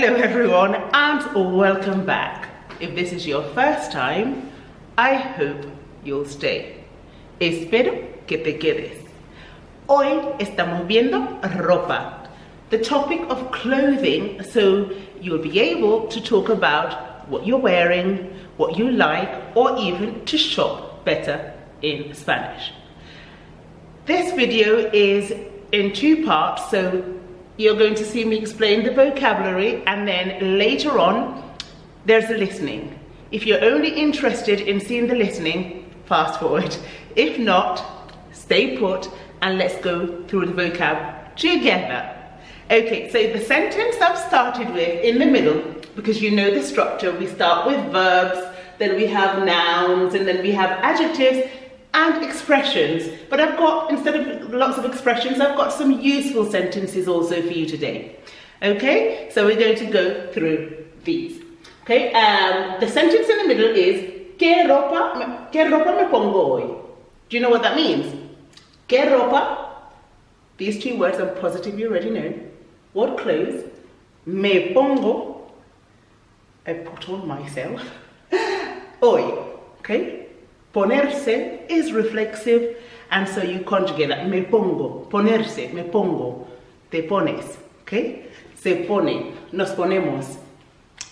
Hello everyone and welcome back. If this is your first time, I hope you'll stay. Espero que te quedes. Hoy estamos viendo ropa, the topic of clothing, so you'll be able to talk about what you're wearing, what you like, or even to shop better in Spanish. This video is in two parts, so you're going to see me explain the vocabulary, and then later on there's the listening. If you're only interested in seeing the listening, fast forward. If not, stay put and let's go through the vocab together. Okay, so the sentence I've started with in the middle, because you know the structure, we start with verbs, then we have nouns, and then we have adjectives and expressions. But I've got, instead of lots of expressions, I've got some useful sentences also for you today. Okay, so we're going to go through these. Okay, the sentence in the middle is ¿Qué ropa me pongo hoy? Do you know what that means? ¿Qué ropa? These two words I'm positive you already know. What clothes? Me pongo, I put on myself. Hoy, okay? Ponerse is reflexive, and so you conjugate that. Me pongo, ponerse, me pongo, te pones, okay? Se pone, nos ponemos.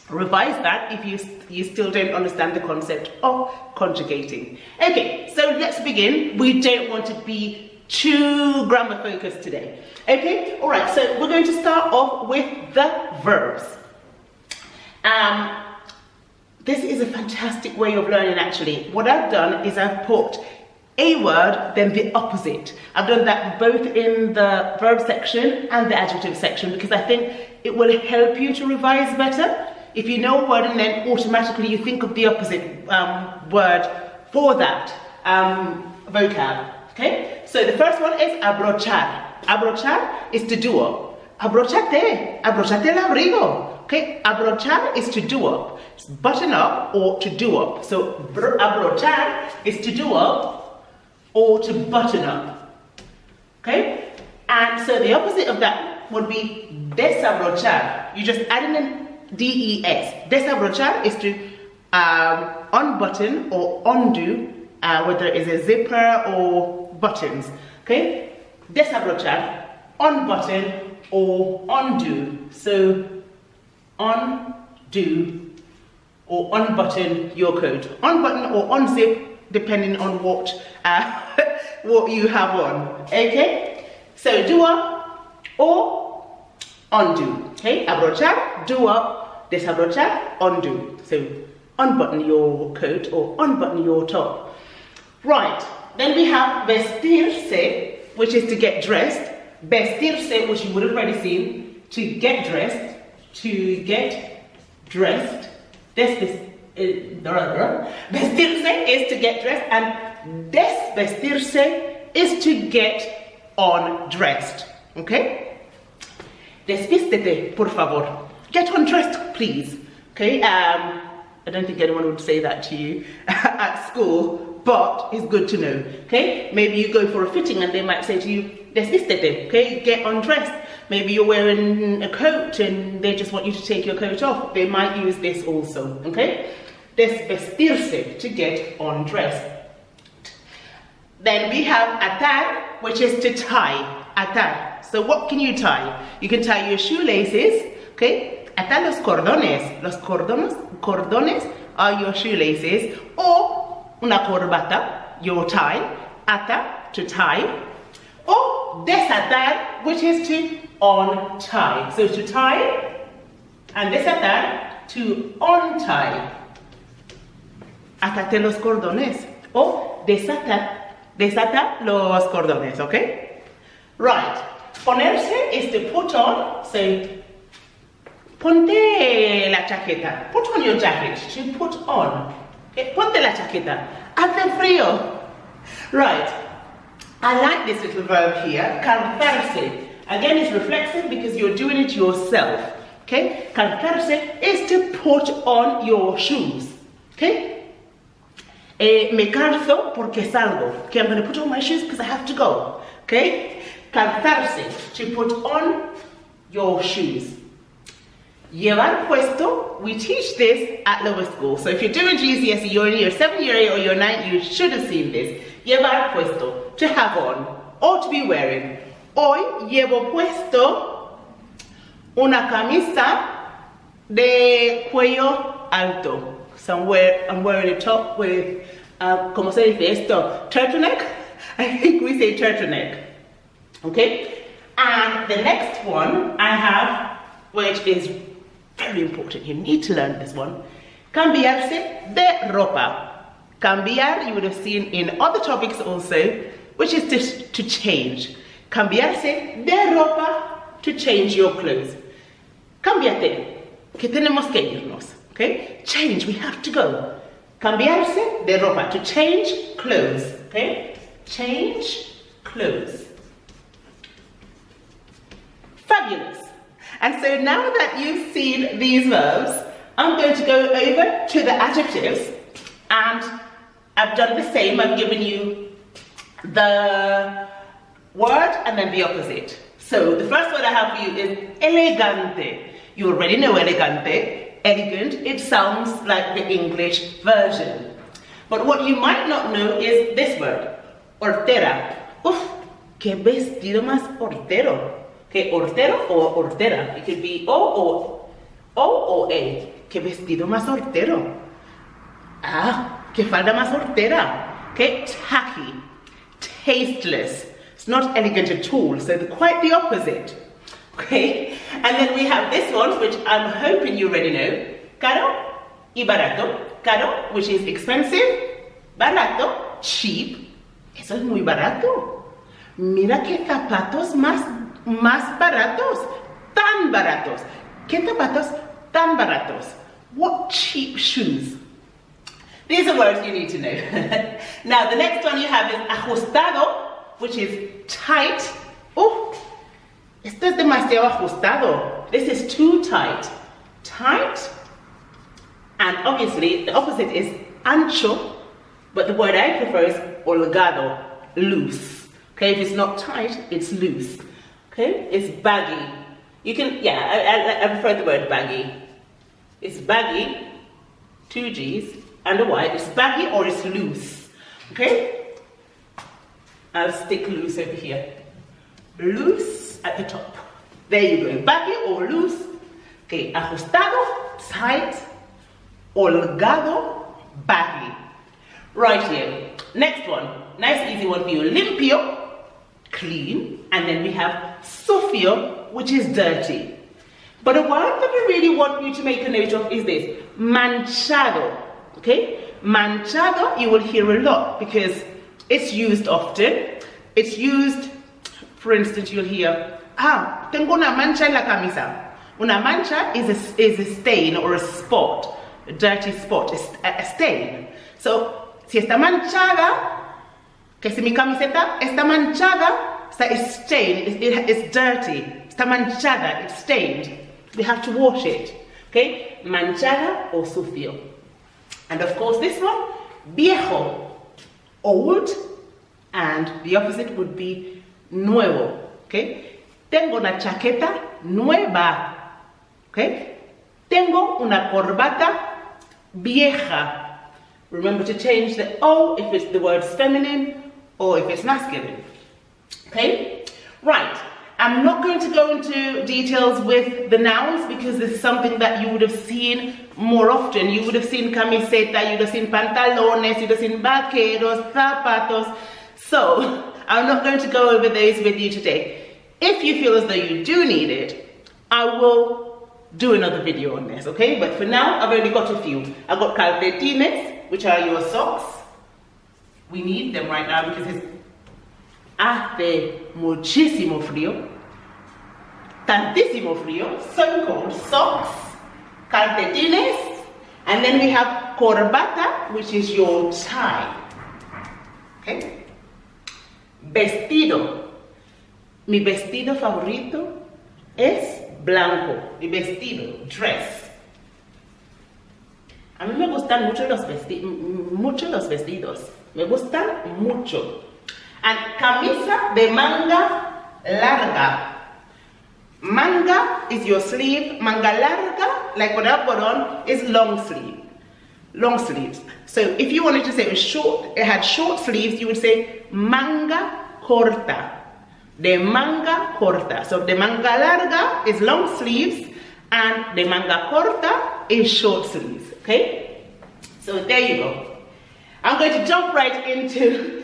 Revise that if you still don't understand the concept of conjugating. Okay, so let's begin. We don't want to be too grammar focused today. Okay, all right, so we're going to start off with the verbs. This is a fantastic way of learning actually. What I've done is I've put a word, then the opposite. I've done that both in the verb section and the adjective section because I think it will help you to revise better. If you know a word and then automatically you think of the opposite word for that vocab. Okay, so the first one is abrochar. Abrochar is to do up. Abrochate el abrigo. Okay, abrochar is to do up, button up or to do up. So abrochar is to do up or to button up. Okay, and so the opposite of that would be desabrochar. You just add in an des. Desabrochar is to unbutton or undo, whether it is a zipper or buttons. Okay, desabrochar, unbutton or undo. So undo or unbutton your coat. Unbutton or unzip depending on what what you have on. Okay, so do up or undo. Okay, abrochar, do up, desabrochar, undo. So unbutton your coat or unbutton your top. Right, then we have vestirse, which is to get dressed. Vestirse, which you would have already seen, to get dressed. To get dressed. Vestirse is to get dressed, and desvestirse is to get undressed. Okay? Desvístete, por favor. Get undressed, please. Okay? I don't think anyone would say that to you at school, but it's good to know. Okay? Maybe you go for a fitting and they might say to you, desvístete, okay? Get undressed. Maybe you're wearing a coat and they just want you to take your coat off. They might use this also, okay? Desvestirse, to get undressed. Then we have atar, which is to tie. Atar. So what can you tie? You can tie your shoelaces, okay? Atar los cordones. Los cordones are your shoelaces. Or una corbata, your tie. Ata, to tie. Or desatar, which is to untie. So to tie and desatar, to untie. Atate los cordones. O desata los cordones, okay? Right. Ponerse is to put on. So ponte la chaqueta. Put on your jacket. To put on. Okay? Ponte la chaqueta. Hace frío. Right. I like this little verb here, calzarse. Again, it's reflexive because you're doing it yourself. Okay? Calzarse is to put on your shoes. Okay? Me calzo porque salgo. Okay, I'm going to put on my shoes because I have to go. Okay? Calzarse, to put on your shoes. Llevar puesto, we teach this at lower school. So if you're doing GCSE, you're in year 7, year 8, or year 9, you should have seen this. Llevar puesto, to have on, or to be wearing. Hoy llevo puesto una camisa de cuello alto. Somewhere I'm wearing a top with, ¿cómo se dice esto? Turtleneck? I think we say turtleneck. Okay? And the next one I have, which is very important, you need to learn this one. Cambiarse de ropa. Cambiar, you would have seen in other topics also, which is to change. Cambiarse de ropa, to change your clothes. Cámbiate, que tenemos que irnos. Okay? Change, we have to go. Cambiarse de ropa, to change clothes. Okay? Change clothes. Fabulous. And so now that you've seen these verbs, I'm going to go over to the adjectives, and I've done the same. I've given you the word and then the opposite. So the first word I have for you is elegante. You already know elegante, elegant. It sounds like the English version. But what you might not know is this word, hortera. Uf, qué vestido más hortero. Okay, hortero or hortera. It could be O or A. Qué vestido más hortero. Ah, qué falda más hortera. Okay, tacky, tasteless. It's not elegant at all, so quite the opposite. Okay, and then we have this one, which I'm hoping you already know. Caro y barato. Caro, which is expensive. Barato, cheap. Eso es muy barato. Mira qué zapatos más baratos. Tan baratos. ¿Qué zapatos tan baratos? What cheap shoes. These are words you need to know. Now, the next one you have is ajustado, which is tight. Oh, esto es demasiado ajustado. This is too tight. Tight. And obviously, the opposite is ancho, but the word I prefer is holgado, loose. Okay, if it's not tight, it's loose. Okay, it's baggy. You can, yeah, I prefer the word baggy. It's baggy, 2 G's, and a Y. It's baggy or it's loose. Okay? I'll stick loose over here. Loose at the top. There you go. Baggy or loose. Okay, ajustado, tight, holgado, baggy. Right here. Next one. Nice easy one for you. Limpio, clean. And then we have sucio, which is dirty. But a word that I really want you to make a note of is this. Manchado. Okay? Manchado, you will hear a lot because it's used often. It's used, for instance, you'll hear, tengo una mancha en la camisa. Una mancha is a stain or a spot, a dirty spot, a stain. So, si está manchada, que si mi camiseta está manchada, it's stained, it's dirty. Está manchada, it's stained. We have to wash it. Okay? Manchada or sucio. And of course, this one, viejo, old, and the opposite would be nuevo. Okay? Tengo una chaqueta nueva. Okay? Tengo una corbata vieja. Remember to change the O if it's the word's feminine or if it's masculine. Okay? Right. I'm not going to go into details with the nouns because this is something that you would have seen more often. You would have seen camiseta, you would have seen pantalones, you would have seen vaqueros, zapatos. So, I'm not going to go over those with you today. If you feel as though you do need it, I will do another video on this, okay? But for now, I've only got a few. I've got calcetines, which are your socks. We need them right now because it's hace muchísimo frío, tantísimo frío, so cold. Socks, calcetines, and then we have corbata, which is your tie. Okay? Vestido. Mi vestido favorito es blanco. Mi vestido, dress. A mí me gustan mucho los vestidos. Me gustan mucho. And camisa de manga larga. Manga is your sleeve. Manga larga, like what I've got on, is long sleeve. Long sleeves. So if you wanted to say it was short, it had short sleeves, you would say manga corta. De manga corta. So the manga larga is long sleeves and the manga corta is short sleeves. Okay? So there you go. I'm going to jump right into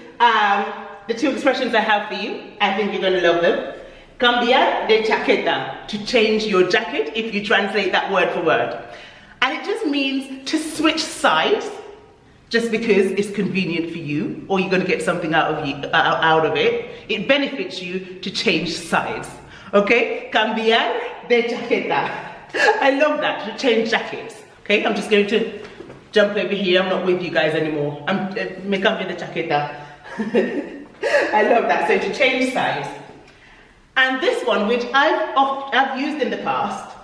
the two expressions I have for you. I think you're going to love them. Cambiar de chaqueta, to change your jacket, if you translate that word for word. And it just means to switch sides, just because it's convenient for you, or you're going to get something out of it. It benefits you to change sides. Okay? Cambiar de chaqueta. I love that, to change jackets. Okay? I'm just going to jump over here. I'm not with you guys anymore. Me cambio de chaqueta. I love that. So to change sides. And this one, which I've used in the past,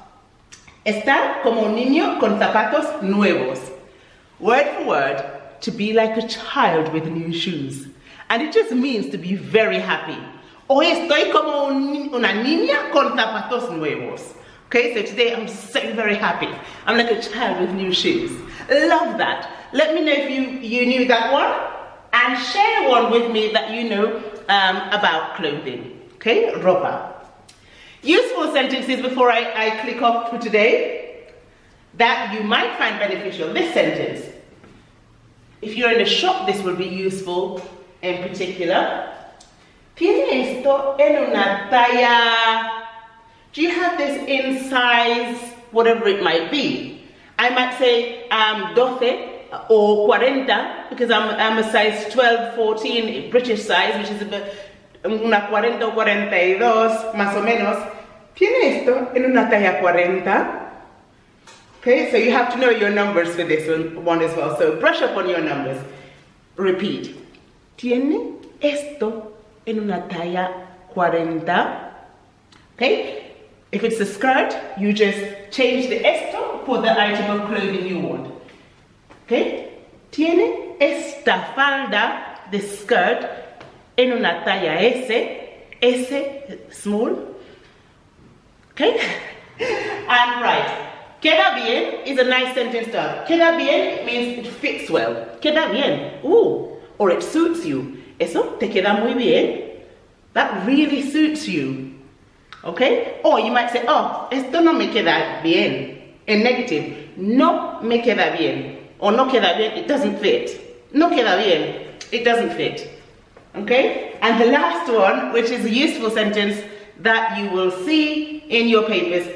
estar como un niño con zapatos nuevos. Word for word, to be like a child with new shoes. And it just means to be very happy. Hoy estoy como una niña con zapatos nuevos. Okay, so today I'm so very happy. I'm like a child with new shoes. Love that. Let me know if you knew that one. And share one with me that you know about clothing. Okay, ropa. Useful sentences before I click off for today that you might find beneficial. This sentence. If you're in a shop, this will be useful in particular. ¿Tiene esto en una talla? Do you have this in size, whatever it might be? I might say 12 or 40 because I'm a size 12, 14, British size, which is about una 40 o 42, más o menos. ¿Tiene esto en una talla 40? Okay, so you have to know your numbers for this one as well. So brush up on your numbers. Repeat. ¿Tiene esto en una talla 40? Okay, if it's a skirt, you just change the esto for the item of clothing you want. Okay, ¿tiene esta falda, the skirt, en una talla S, small? Okay, and right. Queda bien is a nice sentence start. Queda bien, it means it fits well. Queda bien, ooh, or it suits you. Eso te queda muy bien. That really suits you. Okay? Or you might say, oh, esto no me queda bien. In negative, no me queda bien. Or no queda bien, it doesn't fit. No queda bien, it doesn't fit. Okay? And the last one, which is a useful sentence that you will see in your papers.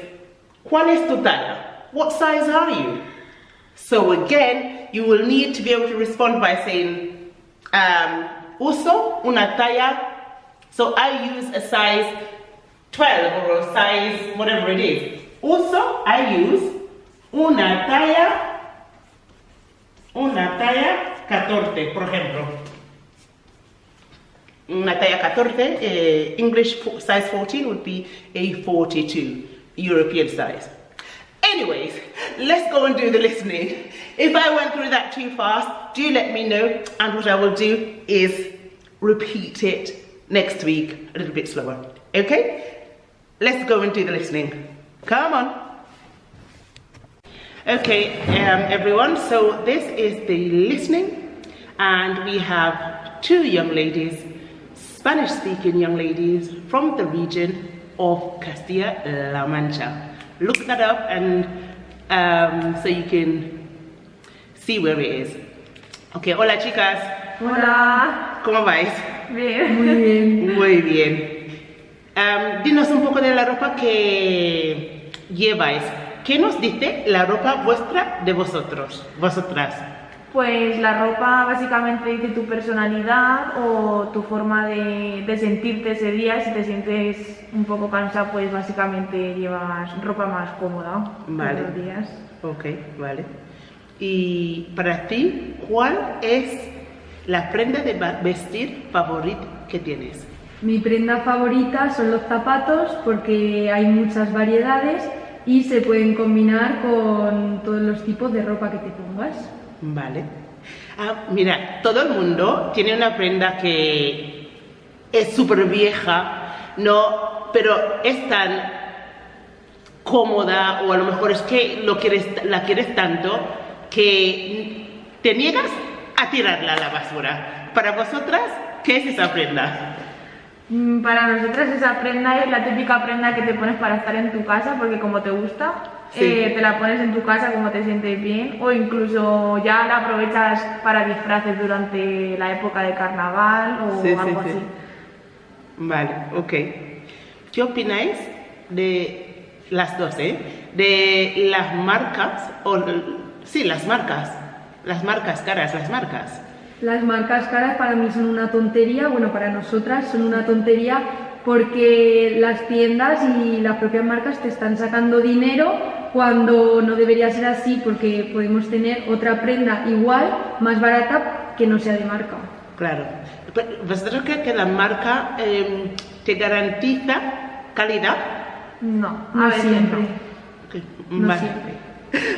¿Cuál es tu talla? What size are you? So again, you will need to be able to respond by saying, uso una talla. So I use a size 12 or a size whatever it is. Uso, I use una talla 14, por ejemplo. Una talla 14, English size 14 would be a 42, European size. Anyways, let's go and do the listening. If I went through that too fast, do let me know, and what I will do is repeat it next week a little bit slower. Okay? Let's go and do the listening. Come on. Okay, everyone, so this is the listening, and we have two young ladies, Spanish-speaking young ladies from the region of Castilla-La Mancha. Look that up and so you can see where it is. Okay, hola chicas. Hola. ¿Cómo vais? Bien. Muy bien. Muy bien. Dinos un poco de la ropa que lleváis. ¿Qué nos dice la ropa vuestra de vosotras? Pues la ropa básicamente dice tu personalidad o tu forma de sentirte ese día. Si te sientes un poco cansado, pues básicamente llevas ropa más cómoda. Vale. Los días. Ok, vale. Y para ti, ¿cuál es la prenda de vestir favorita que tienes? Mi prenda favorita son los zapatos porque hay muchas variedades y se pueden combinar con todos los tipos de ropa que te pongas. Vale. Mira, todo el mundo tiene una prenda que es súper vieja, no, pero es tan cómoda, o a lo mejor es que la quieres tanto que te niegas a tirarla a la basura. Para vosotras, ¿qué es esa prenda? Para nosotras esa prenda es la típica prenda que te pones para estar en tu casa porque como te gusta, te la pones en tu casa como te sientes bien, o incluso ya la aprovechas para disfraces durante la época de carnaval o algo así. Vale, ok. ¿Qué opináis de las dos, de las marcas, las marcas caras, las marcas? Las marcas caras para mí son una tontería, bueno, para nosotras son una tontería porque las tiendas y las propias marcas te están sacando dinero cuando no debería ser así, porque podemos tener otra prenda igual, más barata, que no sea de marca. Claro. ¿Vosotros creéis que la marca te garantiza calidad? No, no siempre. Okay. No Vale. siempre.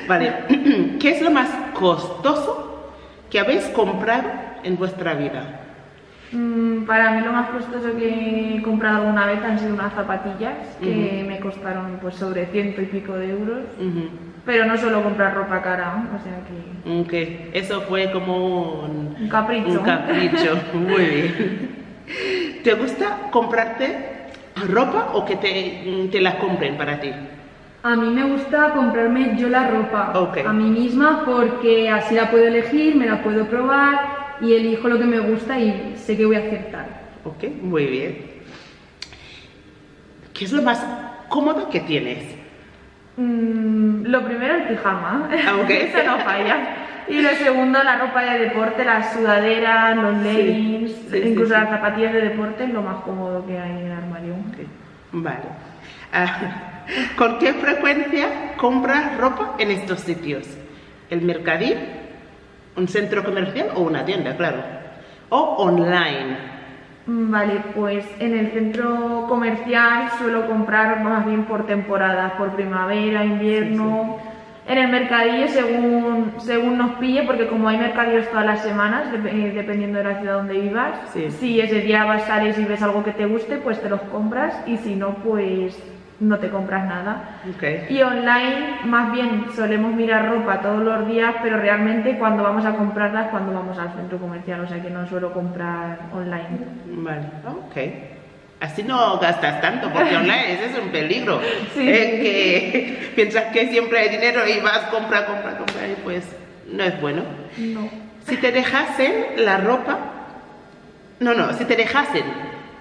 Vale. ¿Qué es lo más costoso que habéis comprado en vuestra vida? Para mí lo más costoso que he comprado alguna vez han sido unas zapatillas que me costaron pues sobre 100 y pico de euros. Pero no suelo comprar ropa cara, o sea que... Okay. Eso fue como un capricho. Un capricho, muy bien. ¿Te gusta comprarte ropa o que te la compren para ti? A mí me gusta comprarme yo la ropa a mí misma porque así la puedo elegir, me la puedo probar y elijo lo que me gusta y sé que voy a acertar. Ok, muy bien. ¿Qué es lo más cómodo que tienes? Lo primero el pijama, eso no falla. Y lo segundo la ropa de deporte, las sudaderas, los leggings, incluso las zapatillas de deporte es lo más cómodo que hay en el armario. Okay. Vale. ¿Con qué frecuencia compras ropa en estos sitios? ¿El mercadillo? ¿Un centro comercial o una tienda, claro? ¿O online? Vale, pues en el centro comercial suelo comprar más bien por temporadas, por primavera, invierno. En el mercadillo según nos pille, porque como hay mercadillos todas las semanas, dependiendo de la ciudad donde vivas, si ese día sales y ves algo que te guste, pues te los compras, y si no, pues no te compras nada. Y online, más bien, solemos mirar ropa todos los días, pero realmente cuando vamos a comprarla es cuando vamos al centro comercial, o sea que no suelo comprar online. Vale, ok. Así no gastas tanto, porque online ese es un peligro. Que piensas que siempre hay dinero y vas, compra, y pues no es bueno. No. Si te dejasen la ropa... si te dejasen,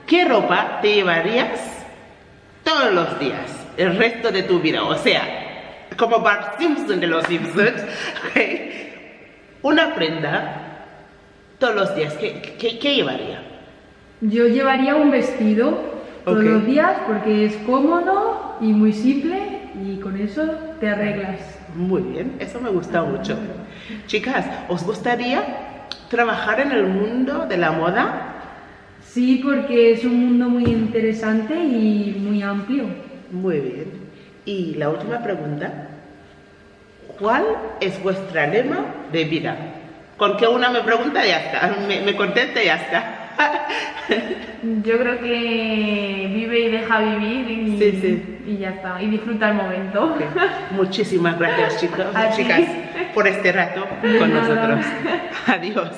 ¿qué ropa te llevarías todos los días, el resto de tu vida? O sea, como Bart Simpson de los Simpsons, una prenda todos los días, ¿qué llevaría? Yo llevaría un vestido todos los días porque es cómodo y muy simple y con eso te arreglas. Muy bien, eso me gusta mucho. Chicas, ¿os gustaría trabajar en el mundo de la moda? Sí, porque es un mundo muy interesante y muy amplio. Muy bien. Y la última pregunta, ¿cuál es vuestra lema de vida? Con que una me pregunta ya está, me contesta y ya está. Yo creo que vive y deja vivir y ya está, y disfruta el momento. Muchísimas gracias chicas, por este rato con nosotros. Adiós.